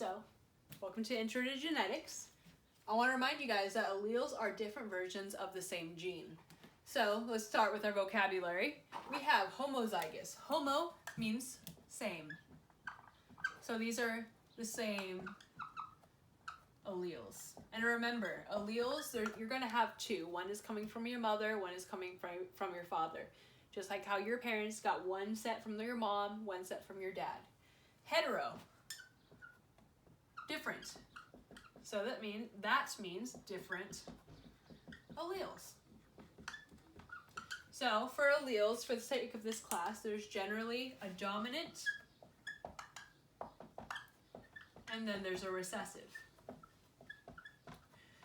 So, welcome to Intro to Genetics. I want to remind you guys that alleles are different versions of the same gene. So, let's start with our vocabulary. We have homozygous. Homo means same. So these are the same alleles. And remember, alleles, you're going to have two. One is coming from your mother, one is coming from your father. Just like how your parents got one set from your mom, one set from your dad. Hetero, different. So that means different alleles. So for alleles, for the sake of this class, there's generally a dominant and then there's a recessive.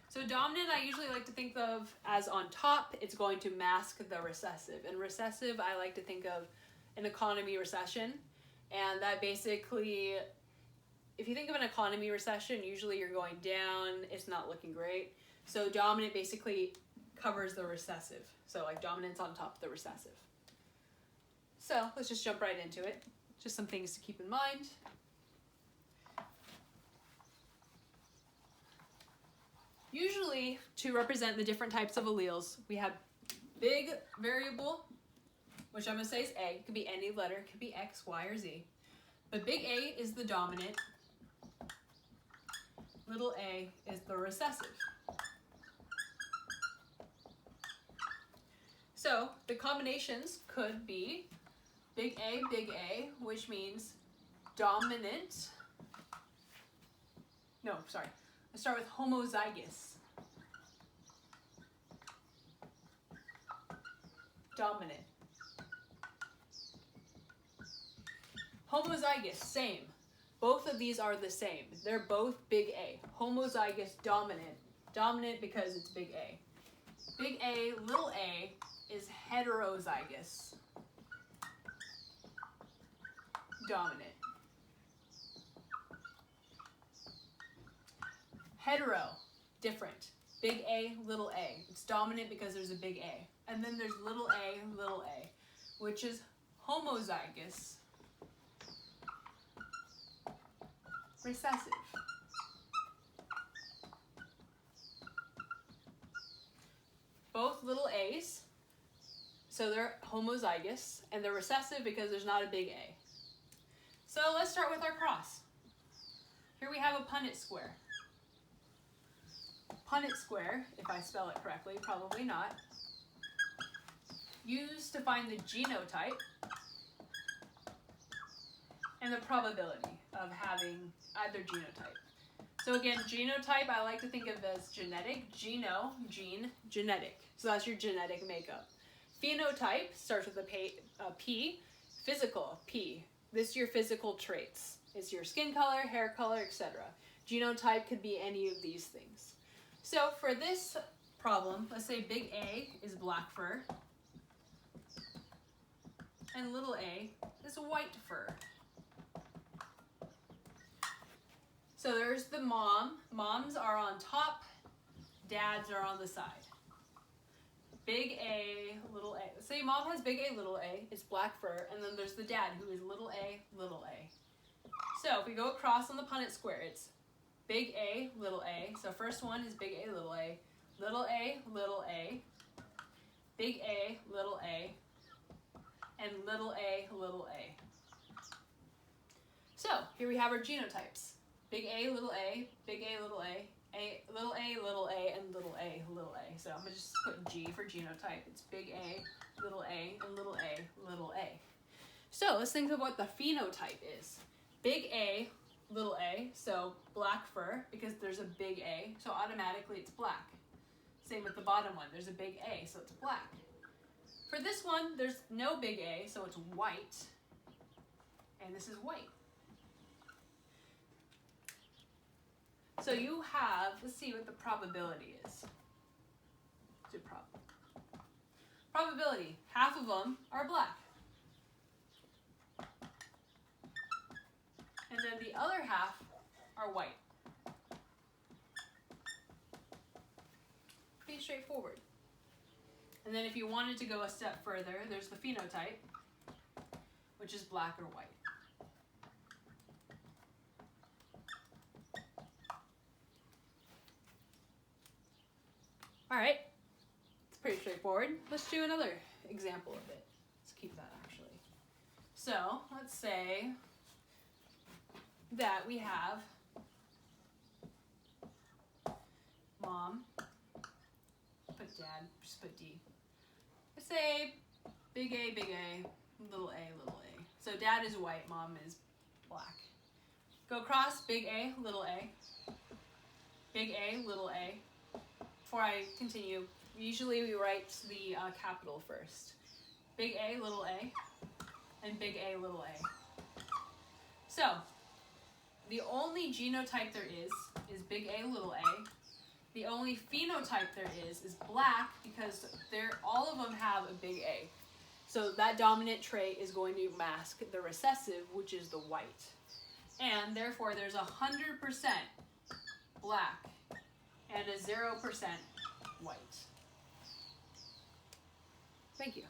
So dominant I usually like to think of as on top, it's going to mask the recessive. And recessive I like to think of an economy recession. And that basically, if you think of an economy recession, usually you're going down, it's not looking great. So dominant basically covers the recessive. So like dominant's on top of the recessive. So let's just jump right into it. Just some things to keep in mind. Usually, to represent the different types of alleles, we have big variable, which I'm going to say is A. It could be any letter. It could be X, Y, or Z. But big A is the dominant. Little a is the recessive. So the combinations could be big A, which means dominant. No, sorry. Let's start with homozygous. Dominant. Homozygous, same. Both of these are the same. They're both big A. Homozygous, dominant. Dominant because it's big A. Big A, little a is heterozygous. Dominant. Hetero, different. Big A, little a. It's dominant because there's a big A. And then there's little a, which is homozygous. Recessive. Both little a's, so they're homozygous, and they're recessive because there's not a big A. So let's start with our cross. Here we have a punnett square. Punnett square, if I spell it correctly, probably not, used to find the genotype and the probability of having either genotype. So again, genotype I like to think of as genetic, gene, genetic. So that's your genetic makeup. Phenotype starts with a P, physical, P. This is your physical traits. It's your skin color, hair color, etc. Genotype could be any of these things. So for this problem, let's say big A is black fur, and little a is white fur. So there's the mom. Moms are on top, dads are on the side. Big A, little a. Let's say mom has big A, little a, it's black fur, and then there's the dad who is little a, little a. So if we go across on the punnett square, it's big A, little a. So first one is big A, little a, little a, little a, big A, little a, and little a, little a. So here we have our genotypes. Big A, little a, big A, little a, little a, little a, and little a, little a. So I'm going to just put G for genotype. It's big A, and little a, little a. So let's think of what the phenotype is. Big A, little a, so black fur, because there's a big A, so automatically it's black. Same with the bottom one. There's a big A, so it's black. For this one, there's no big A, so it's white, and this is white. So you have, let's see what the probability is. Probability, half of them are black. And then the other half are white. Pretty straightforward. And then if you wanted to go a step further, there's the phenotype, which is black or white. All right, it's pretty straightforward. Let's do another example of it. Let's keep that actually. So let's say that we have mom, put dad, just put D. Let's say big A, little a, little a. So dad is white, mom is black. Go across, big A, little a. Big A, little a. Before I continue, usually we write the capital first. Big A, little a, and big A, little a. So, the only genotype there is big A, little a. The only phenotype there is black because all of them have a big A. So that dominant trait is going to mask the recessive, which is the white. And therefore there's 100% black and a 0% white. Thank you.